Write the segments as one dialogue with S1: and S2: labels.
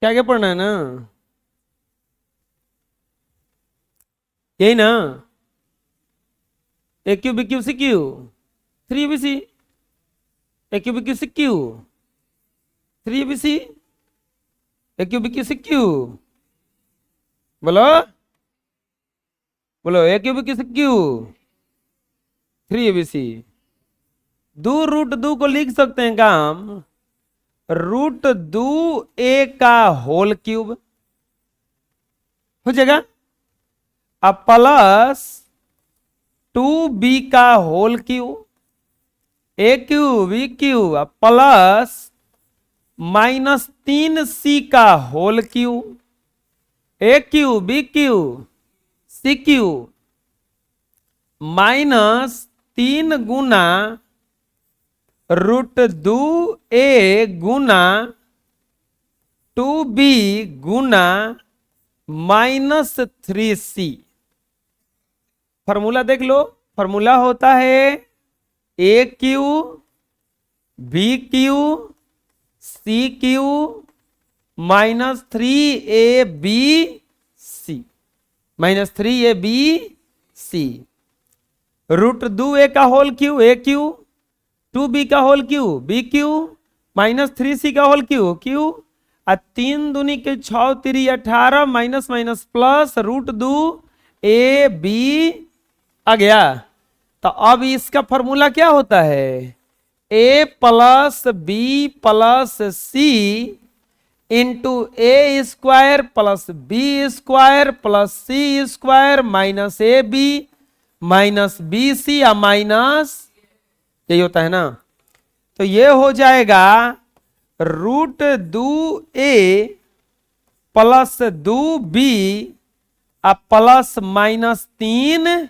S1: क्या क्या पढ़ना है ना, यही ना, A Q B Q C Q, 3 ABC, A Q B Q C Q, 3 ABC, A Q B Q C Q, बोलो बोलो, A Q B Q C Q, 3 ABC। दो रूट दो को लिख सकते हैं काम, रूट दो ए का होल क्यूब हो जाएगा, अब प्लस 2B का whole cube, A cube B cube, plus -3C का whole cube, A cube B cube C cube, -3 गुना रूट 2A गुना 2B गुना -3C। फॉर्मूला देख लो, फॉर्मूला होता है A Q B Q C cube -3ABC, -3ABC, root 2A का whole Q A Q, 2B का whole Q B Q, -3C का होल क्यू क्यू, 3 दूनी के 6 3 18, minus minus plus, root 2AB आ गया। तो अब इसका फॉर्मूला क्या होता है, A plus B plus C into A square plus B square plus C square minus A B minus B C या माइनस, यही होता है ना। तो ये हो जाएगा root 2A plus 2B plus -3C,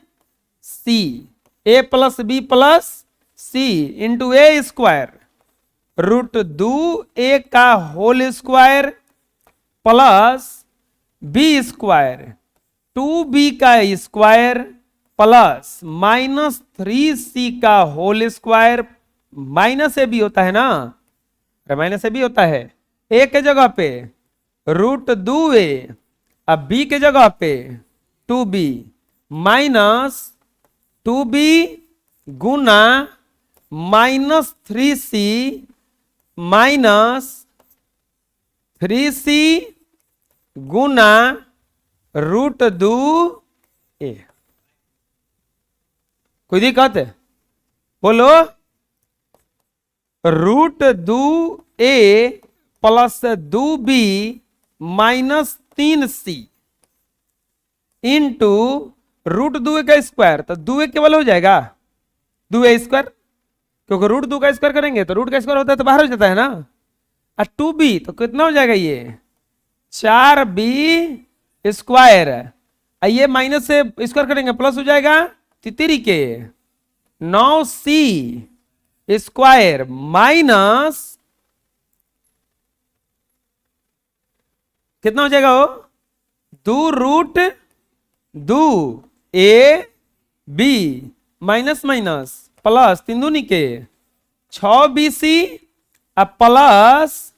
S1: A plus B plus C into A square, root 2A का whole square plus B square 2B का स्क्वायर प्लस -3C का होल स्क्वायर, माइनस ए भी होता है ना, माइनस ए भी होता है, ए के जगह पे रूट 2A, अब बी के जगह पे 2B माइनस 2B गुना -3C माइनस 3C गुना रूट 2A। कोई दिक्कत है बोलो, root 2A plus 2B -3C into root 2A का स्क्वायर, तो 2A केवल हो जाएगा 2A स्क्वायर, क्योंकि रूट 2 का स्क्वायर करेंगे तो रूट का स्क्वायर होता है तो बाहर हो जाता है ना, और 2B तो कितना हो जाएगा ये 4B स्क्वायर, ये माइनस से स्क्वायर करेंगे प्लस हो जाएगा, तितरी के 9C स्क्वायर माइनस कितना हो जाएगा वो 2 root 2AB minus minus plus 3 दूनी के 6BC plus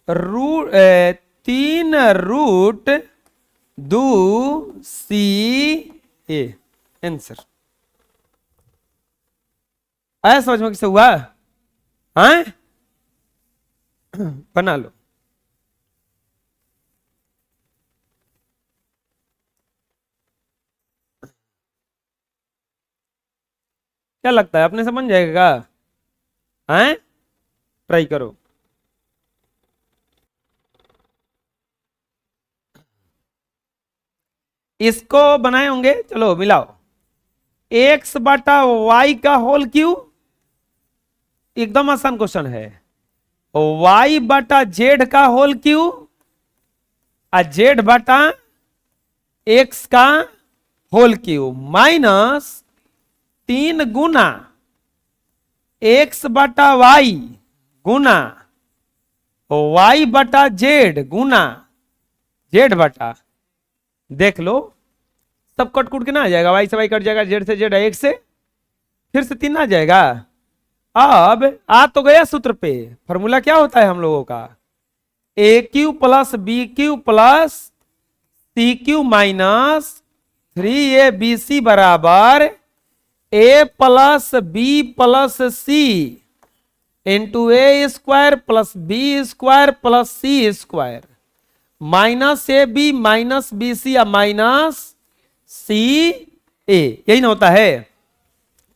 S1: 3 root 2CA। Answer आया समझ में किसे हुआ, हाँ बना लो। क्या लगता है अपने समझ जाएगा, हैं ट्राई करो। इसको बनाए होंगे, चलो मिलाओ, x बटा y का होल क्यूब, एकदम आसान क्वेश्चन है, y बटा z का होल क्यूब और z बटा x का होल क्यूब माइनस 3 गुना x बटा y गुना y बटा z गुना z बटा, देख लो सब कट कुट के ना आ जाएगा, y से y कट जाएगा, z से z, x से फिर से 3 आ जाएगा। अब आ तो गया सूत्र पे, फॉर्मूला क्या होता है हम लोगों का, A cube plus B cube plus C cube minus 3abc बराबर A plus B plus C into A square plus B square plus C square minus A B minus B C या minus C ए, यही ना होता है।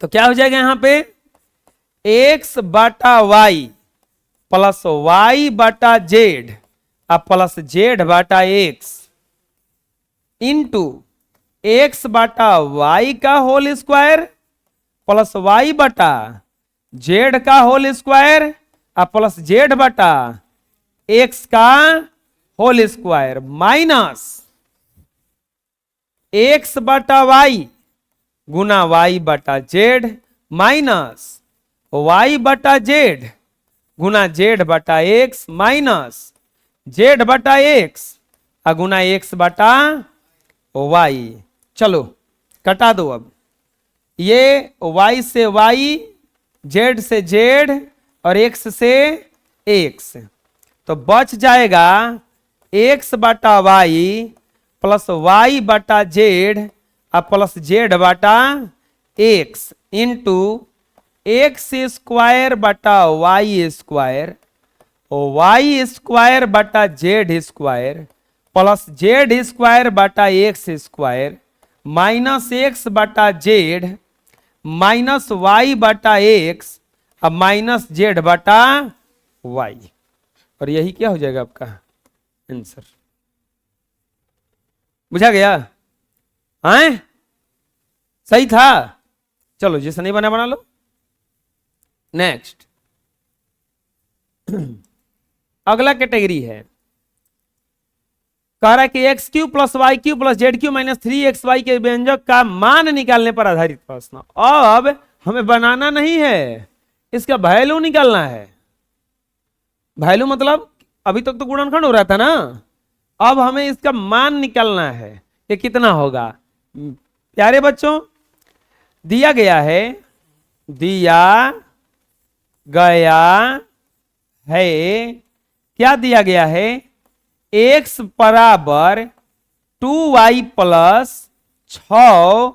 S1: तो क्या हो जाएगा यहां पे एक्स बटा वाई प्लस वाई बटा जेड अब प्लस जेड बटा एक्स इंटू एक्स बटा वाई का होल स्क्वायर प्लस वाई बटा जेड का होल स्क्वायर और प्लस जेड बटा एक्स का होल स्क्वायर माइनस एक्स बटा वाई गुना वाई बटा जेड माइनस वाई बटा जेड गुना जेड बटा एक्स माइनस जेड बटा एक्स गुना एक्स बटा वाई। चलो कटा दो अब, ये वाई से वाई जेड से जेड और एक्स से एक्स, तो बच जाएगा एक्स बटा वाई प्लस वाई बटा जेड और प्लस जेड बटा एक्स इंटू एक्स स्क्वायर बटा वाई स्क्वायर वाई स्क्वायर बटा Z square plus Z square बटा एक्स स्क्वायर माइनस एक्स बटा जेड माइनस वाई बटा एक्स अब माइनस जेड बटा वाई, और यही क्या हो जाएगा आपका आंसर। बुझा गया? आए सही था? चलो जैसा नहीं बना लो। नेक्स्ट अगला कैटेगरी है, कह रहा है कि X cube plus Y cube plus Z cube minus 3xy के व्यंजक का मान निकालने पर आधारित प्रश्न। अब हमें बनाना नहीं है, इसका वैल्यू निकालना है। वैल्यू मतलब अभी तक तो गुणनखंड हो रहा था ना, अब हमें इसका मान निकालना है कि कितना होगा। प्यारे बच्चों दिया गया है क्या दिया गया है x बराबर 2y प्लस 6,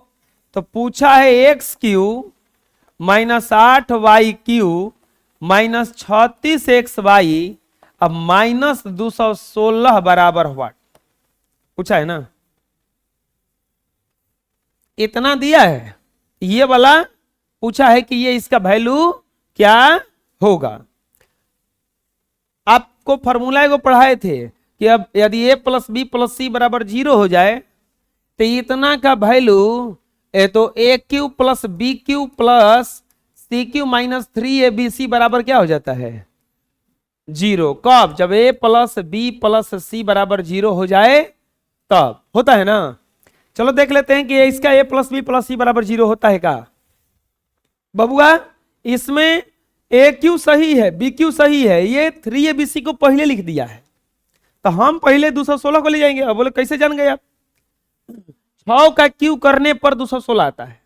S1: तो पूछा है x Q minus 8y Q minus 36xy अब माइनस 216 बराबर व्हाट पूछा है ना। इतना दिया है, ये वाला पूछा है कि ये इसका वैल्यू क्या होगा। आपको फॉर्मूला को पढ़ाए थे कि अब यदि a plus B plus C बराबर 0 हो जाए तो इतना का वैल्यू तो A cube plus B cube plus C cube minus 3abc बराबर क्या हो जाता है 0। कब? जब a plus B plus C बराबर 0 हो जाए तब होता है ना। चलो देख लेते हैं कि इसका a plus B plus C बराबर 0 होता है का। बबुआ इसमें ए क्यू सही है बी क्यू सही है, ये 3abc को पहले लिख दिया है, तो हम पहले 216 को ले जाएंगे। अब बोले कैसे जान गए आप? 6 का क्यू करने पर 216 आता है,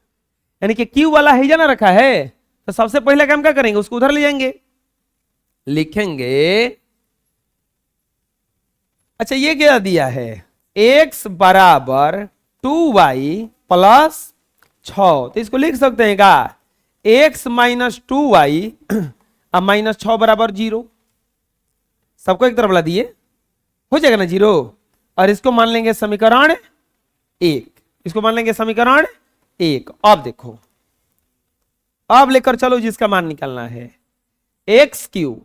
S1: यानी कि क्यू वाला है ना रखा है, तो सबसे पहले काम क्या करेंगे उसको उधर ले जाएंगे, लिखेंगे। अच्छा ये क्या दिया है x बराबर 2y प्लस 6, तो इसको लिख सकते हैं का x माइनस 2y अब माइनस 6 बराबर 0। सबको एक तरफ ला दिए, हो जाएगा ना 0, और इसको मान लेंगे समीकरण 1, इसको मान लेंगे समीकरण 1। अब देखो, अब लेकर चलो जिसका मान निकालना है x Q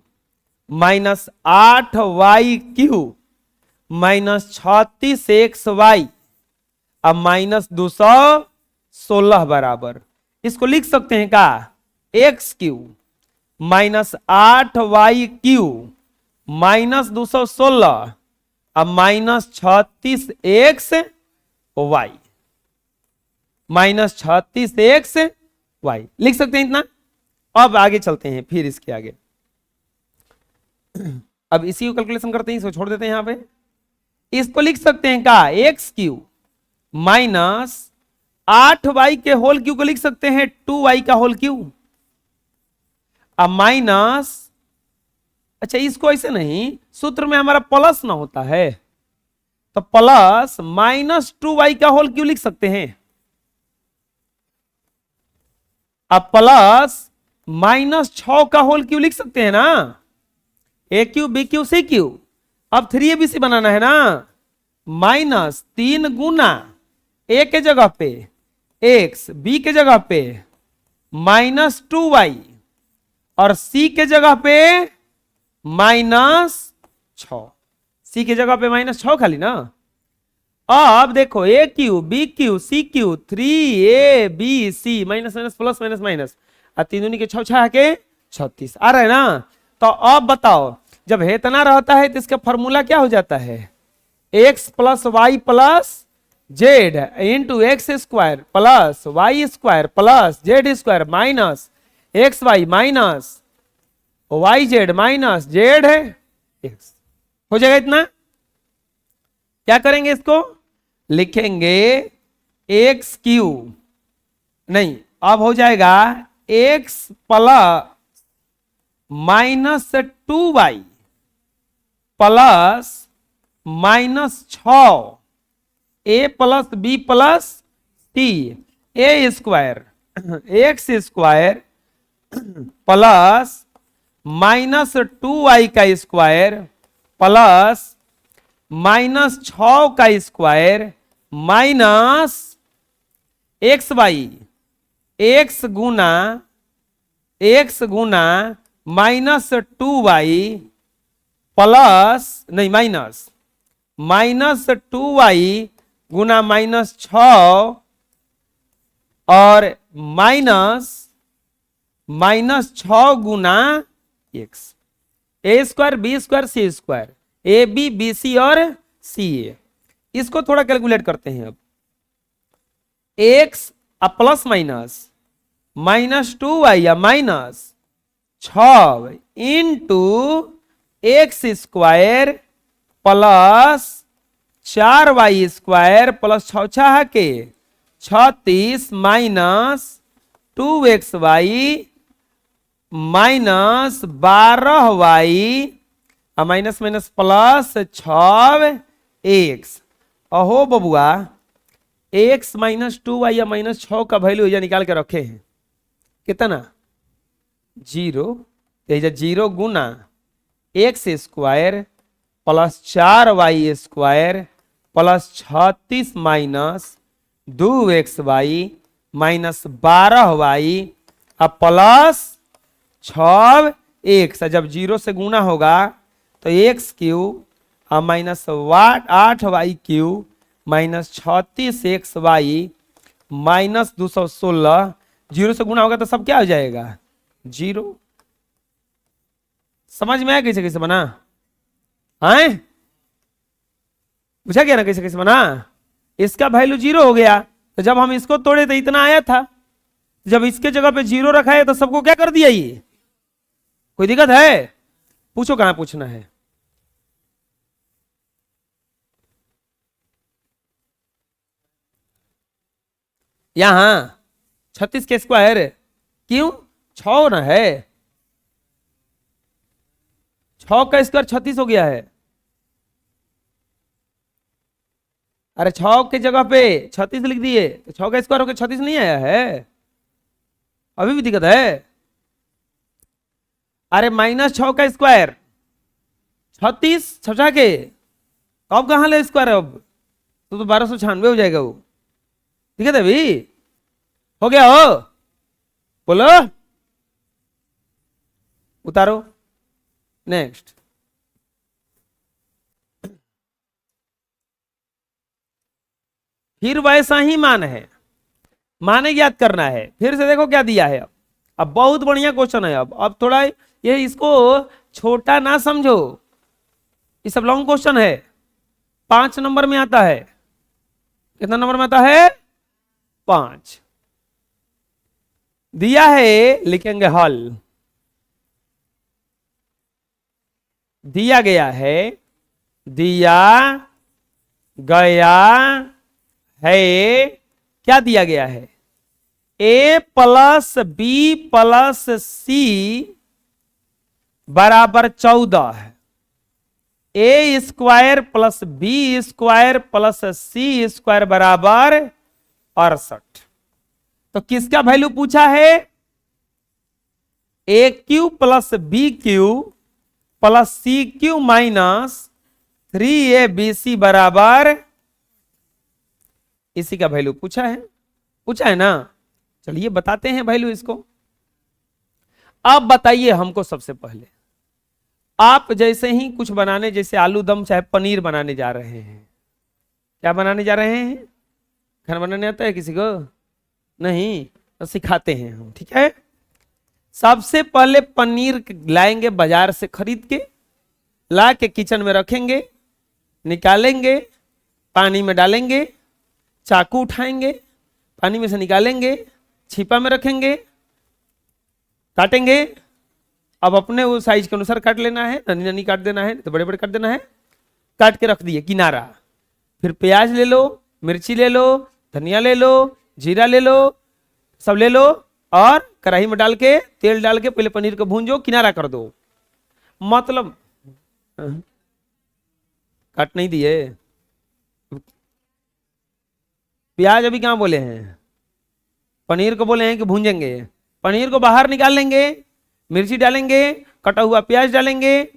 S1: minus 8y Q minus 36xy अब माइनस 216 बराबर, इसको लिख सकते हैं का x Q minus 8y Q minus 216 अब माइनस 36xy माइनस 36xy लिख सकते हैं इतना। अब आगे चलते हैं, फिर इसके आगे अब इसी को कैलकुलेशन करते हैं, इसको छोड़ देते हैं यहां पे। इसको लिख सकते हैं का एक्स क्यू माइनस 8y के होल क्यू को लिख सकते हैं 2y का होल क्यू अब माइनस अच्छा इसको ऐसे नहीं, सूत्र में हमारा प्लस ना होता है तो प्लस -2y का होल क्यों लिख सकते हैं। अब प्लस -6 का होल क्यों लिख सकते हैं ना, A Q B Q C cube. अब 3abc बनाना है ना, -3 गुना ए के जगह पे x, बी के जगह पे -2y और सी के जगह पे -6। सी की जगह पे -6 खाली ना। अब देखो A Q B Q C cube 3abc minus minus plus minus minus और 3 दूनी के 6 6 के 36 आ रहा है ना। तो अब बताओ जब इतना रहता है तो इसका फॉर्मूला क्या हो जाता है, x plus Y plus Z into X square plus Y square plus Z square minus X Y minus Y Z minus Z है एक्स। हो जाएगा इतना। क्या करेंगे इसको, लिखेंगे एक्स क्यू, नहीं अब हो जाएगा X plus -2y plus -6 A plus B plus T A square X square plus -2y का स्क्वायर प्लस -6 का square minus X Y X गुना -2y प्लस नहीं -2y गुना -6 और -6 गुना x, A square B square C square A B B C और C ए। इसको थोड़ा कैलकुलेट करते हैं। अब x प्लस -2y या -6 into X square plus 4y square plus 6 6 के 36 minus 2xy minus 12y minus minus plus 6x। अहो बबुआ x -2y या -6 का वैल्यू या निकाल के रखे हैं कितना 0, 0 गुना X square plus 4y square plus 36 minus 2xy minus 12y अब प्लस 6x। जब 0 से गुना होगा तो x क्यूब और minus 8y cube minus 36xy minus 216। 0 से गुना होगा तो सब क्या हो जाएगा 0। समझ में आया कैसे कैसे बना, आए पूछा गया ना कैसे कैसे बना। इसका वैल्यू 0 हो गया तो जब हम इसको तोड़े तो इतना आया था, जब इसके जगह पे 0 रखा है तो सबको क्या कर दिया। ये कोई दिक्कत है, पूछो कहां पूछना है। यहां 36 के स्क्वायर क्यों 6 ना है, 6 का स्क्वायर 36 हो गया है। अरे 6 के जगह पे 36 लिख दिए तो 6 का स्क्वायर होकर 36 नहीं आया है, अभी भी दिक्कत है। अरे -6 का स्क्वायर 36 छठा के तो अब कहां ले स्क्वायर, अब तो 1296 हो जाएगा वो। दिक्कत है भी, हो गया हो, बोलो उतारो नेक्स्ट। फिर वैसा ही मान है, माने याद करना है। फिर से देखो क्या दिया है। अब बहुत बढ़िया क्वेश्चन है। अब थोड़ा ये इसको छोटा ना समझो, ये सब लॉन्ग क्वेश्चन है। 5 नंबर में आता है। कितना नंबर में आता है 5। दिया है, लिखेंगे हल। दिया गया है, दिया गया है, क्या दिया गया है a plus B plus C बराबर 14 है। A square plus B square plus C square बराबर 68। तो किसका वैल्यू पूछा है? A cube plus B cube plus C cube minus 3abc बराबर, इसी का वैल्यू पूछा है ना। चलिए बताते हैं वैल्यू इसको। अब बताइए हमको सबसे पहले, आप जैसे ही कुछ बनाने, जैसे आलू दम चाहे पनीर बनाने जा रहे हैं, क्या बनाने जा रहे हैं? खाना बनाने आता है किसी को? नहीं, तो सिखाते हैं हम, ठीक है। सबसे पहले पनीर लाएंगे बाजार से खरीद के, ला के किचन में रखेंगे, निकालेंगे, पानी में डालेंगे, चाकू उठाएंगे, पानी में से निकालेंगे, छिपा में रखेंगे, काटेंगे। अब अपने वो साइज के अनुसार काट लेना है, ननी ननी काट देना है तो बड़े बड़े काट देना है। काट के रख दिए किनारा। फिर प्याज ले लो, मिर्ची ले लो, धनिया ले लो, जीरा ले लो, सब ले लो, और कढ़ाई में डाल के तेल डाल के पहले पनीर को भूंजो, किनारा कर दो। मतलब काट नहीं दिए, प्याज अभी कहां बोले हैं, पनीर को बोले हैं कि भूंजेंगे। पनीर को बाहर निकाल लेंगे, मिर्ची डालेंगे, कटा हुआ प्याज डालेंगे,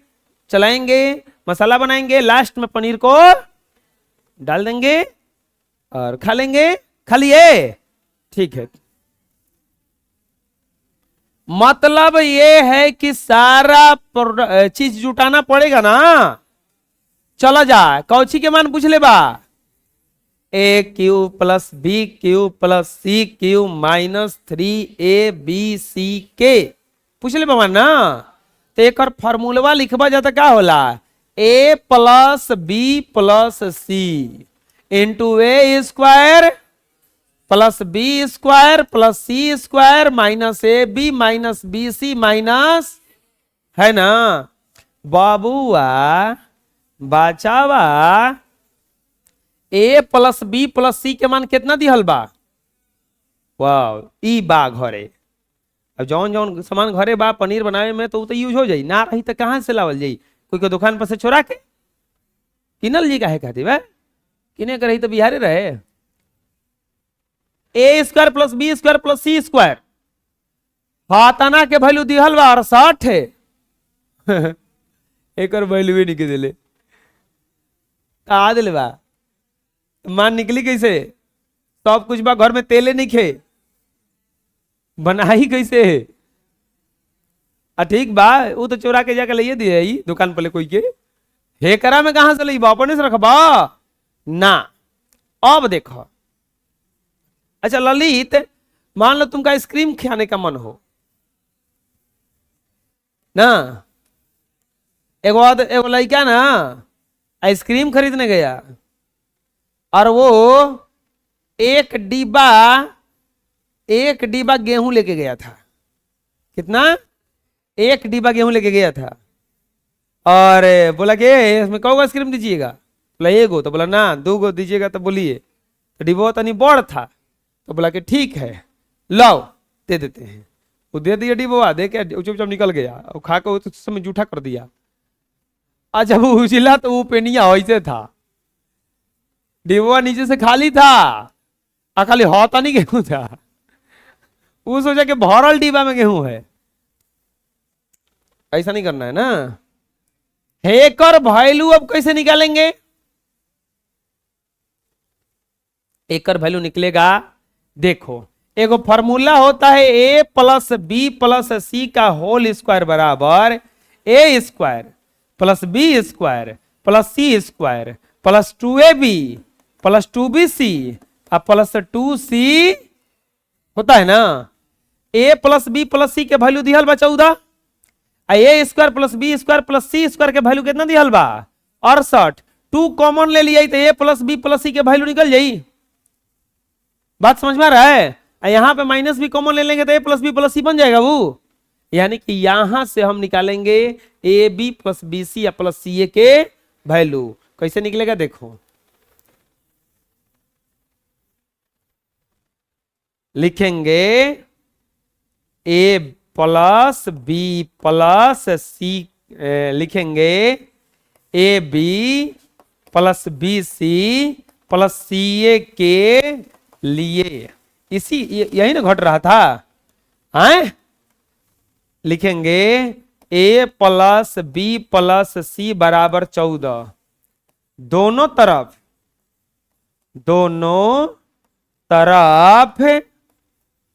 S1: चलाएंगे, मसाला बनाएंगे, लास्ट में पनीर को डाल देंगे और खा लेंगे। खा लिए? ठीक है। मतलब ये है कि सारा चीज जुटाना पड़ेगा ना। चला जाए, कौची के मान पूछ ले बा? A cube plus B cube plus C cube minus 3abc के पूछ ले मान ना। तो एक और फॉर्मूला लिखवा जाता, क्या होला? A plus B plus C into A square plus B square plus C square minus A B minus B C minus, है ना बाबुआ बचावा। A plus B plus C के मान कितना दिहल बा? वाह, ई बा घरे। अब जौन जौन सामान घरे बा पनीर बनावे में, तो यूज हो जाई ना। रही तो कहां से लावल जाई? कोई के दुकान पर से चोरा के किनल जी काहे कहती बा? किने के रही तो बिहारे रहे। A square plus B square plus C square, हाथाना के वैल्यू दिहल बा 68 है। एक और वैल्यू ही निकल दिले, कहा दिले बा? मान निकली कैसे? सब कुछ बा घर में, तेले नहीं खे, बनाई कैसे? ठीक बा, वो तो चोरा के जाके ले दिए ही दुकान पर कोई के। हेकरा में कहां से ली बा? अपने से रखबा ना। अब देखो, अच्छा ललित, मान लो तुमका आइसक्रीम खाने का मन हो ना। एगो लड़का ना आइसक्रीम खरीदने गया, और वो एक डिब्बा गेहूं लेके गया था। कितना? एक डिब्बा गेहूं लेके गया था। और बोला कि इसमें कौन आइसक्रीम दीजिएगा? बोला एगो। तो बोला ना, 2 गो दीजिएगा। तो बोलिए। तो डिब्बा तनी बड़ था, तो बोला कि ठीक है लाओ दे देते हैं। वो दे दिया डिब्बा, दे के चुपचाप निकल गया। और खा के उस समय जूठा कर दिया। जब वो उछला तो वो पेनिया वैसे था, डिब्बा नीचे से खाली था, खाली होता नहीं गेहूं था। वो सोचा कि भरल डिब्बा में गेहूं है। ऐसा नहीं करना है ना। हेकर वैल्यू अब कैसे निकालेंगे? एकर वैल्यू निकलेगा, देखो एगो फॉर्मूला होता है A plus B plus C का होल स्क्वायर बराबर A square plus B square plus C square plus 2ab plus 2bc plus 2c होता है ना। A plus B plus C के वैल्यू दिहल बा 14, A square plus B square plus C square के value कितना दिहल बा? 68। 2 कॉमन ले लिया तो A plus B plus C के वैल्यू निकल जाई। बात समझ में आ रहा है? यहां पे माइनस भी कॉमन ले लेंगे तो A plus B plus C बन जाएगा वो। यानी कि यहां से हम निकालेंगे A B plus B C या प्लस सी ए के वैल्यू। कैसे निकलेगा देखो, लिखेंगे A plus B plus C लिखेंगे A B plus B C plus C A के लिए। इसी यही ना घट रहा था, हैं? लिखेंगे A plus B plus C बराबर 14। दोनों तरफ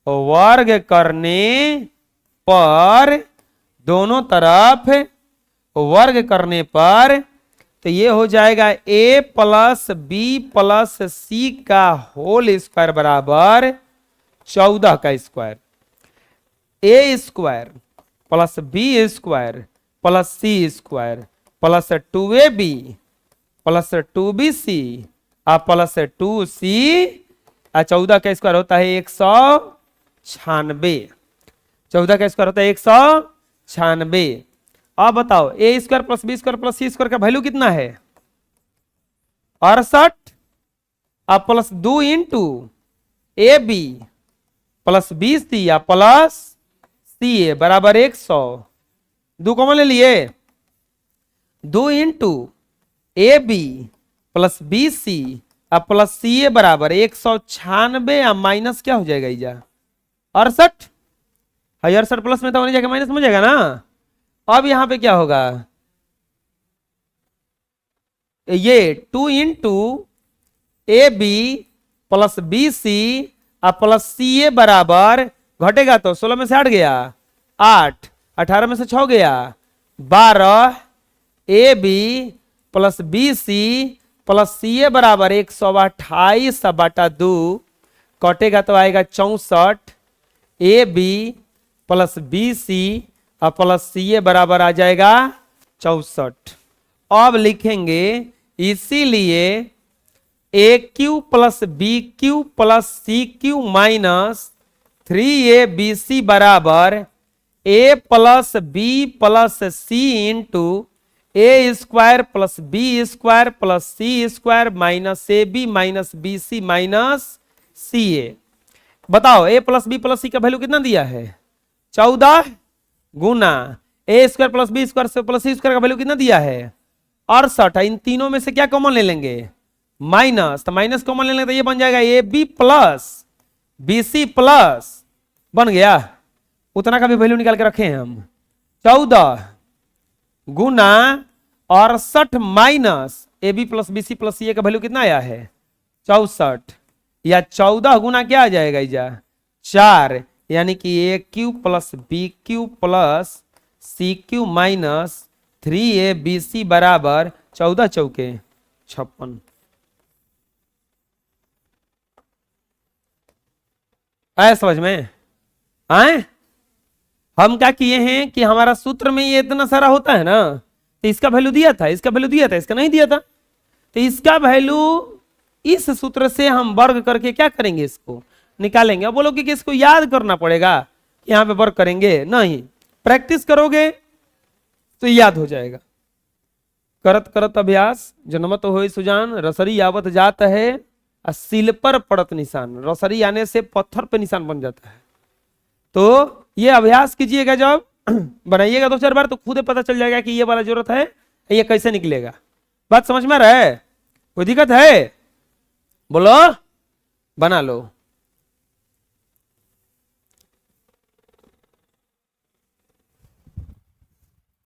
S1: वर्ग करने पर, दोनों तरफ वर्ग करने पर तो ये हो जाएगा A plus B plus C का होल स्क्वायर बराबर 14 का square. A square plus B square plus C square plus 2ab plus 2bc plus 2c 14 का स्क्वायर होता है 196। 14 का स्क्वायर होता है 196। अब बताओ A square plus B square plus C square का वैल्यू कितना है? 68 plus 2 into A B plus B C plus C A बराबर 100। 2 कॉमन ले लिए, 2 into A B plus B C plus C A बराबर 196 माइनस क्या हो जाएगा इजा 68। 68 प्लस में तो होने जाएगा माइनस में हो जाएगा ना। अब यहां पे क्या होगा, ये 2 into A B plus B C plus C A बराबर घटेगा तो 16 में से 8 गया 8, 18 में से 6 गया 12, A B plus B C plus C A बराबर 128/2 कटेगा तो आएगा 64। A B plus B C plus C A बराबर आ जाएगा 64। अब लिखेंगे इसीलिए A cube plus B cube plus C cube minus 3abc बराबर A plus B plus C into A square plus B square plus C square minus A B minus B C minus C A. बताओ A plus B plus C का value कितना दिया है? 14 गुना ए square plus B square से plus C square का value कितना दिया है? 68। इन तीनों में से क्या कॉमन ले लेंगे? माइनस। तो माइनस कॉमन ले लेंगे तो ये बन जाएगा A B plus B C plus बन गया, उतना का भी वैल्यू निकाल के रखे हैं हम। 14 गुना 68 minus A B plus B C plus C A का वैल्यू कितना आया है? 64। या 14 गुना क्या आ जाएगा इजा 4, यानी कि A cube plus B cube plus C cube minus 3abc बराबर 14 चौके 56। आया समझ में? आए? हम क्या किए हैं कि हमारा सूत्र में ये इतना सारा होता है ना, तो इसका वैल्यू दिया था, इसका वैल्यू दिया था, इसका नहीं दिया था, तो इसका वैल्यू इस सूत्र से हम वर्ग करके क्या करेंगे, इसको निकालेंगे। अब बोलोगे कि इसको याद करना पड़ेगा, यहां पे वर्ग करेंगे, नहीं, प्रैक्टिस करोगे तो याद हो जाएगा। करत करत अभ्यास जन्मत होय सुजान, रसरी आवत जात है सिल पर पड़त निशान। रसरी आने से पत्थर पे निशान बन जाता है। तो ये अभ्यास कीजिएगा, जब बनाइएगा 2-4 बार तो खुद पता चल जाएगा कि ये वाला जरूरत है, ये कैसे निकलेगा। बात समझ में आ रहा है? कोई दिक्कत है? बोलो, बना लो।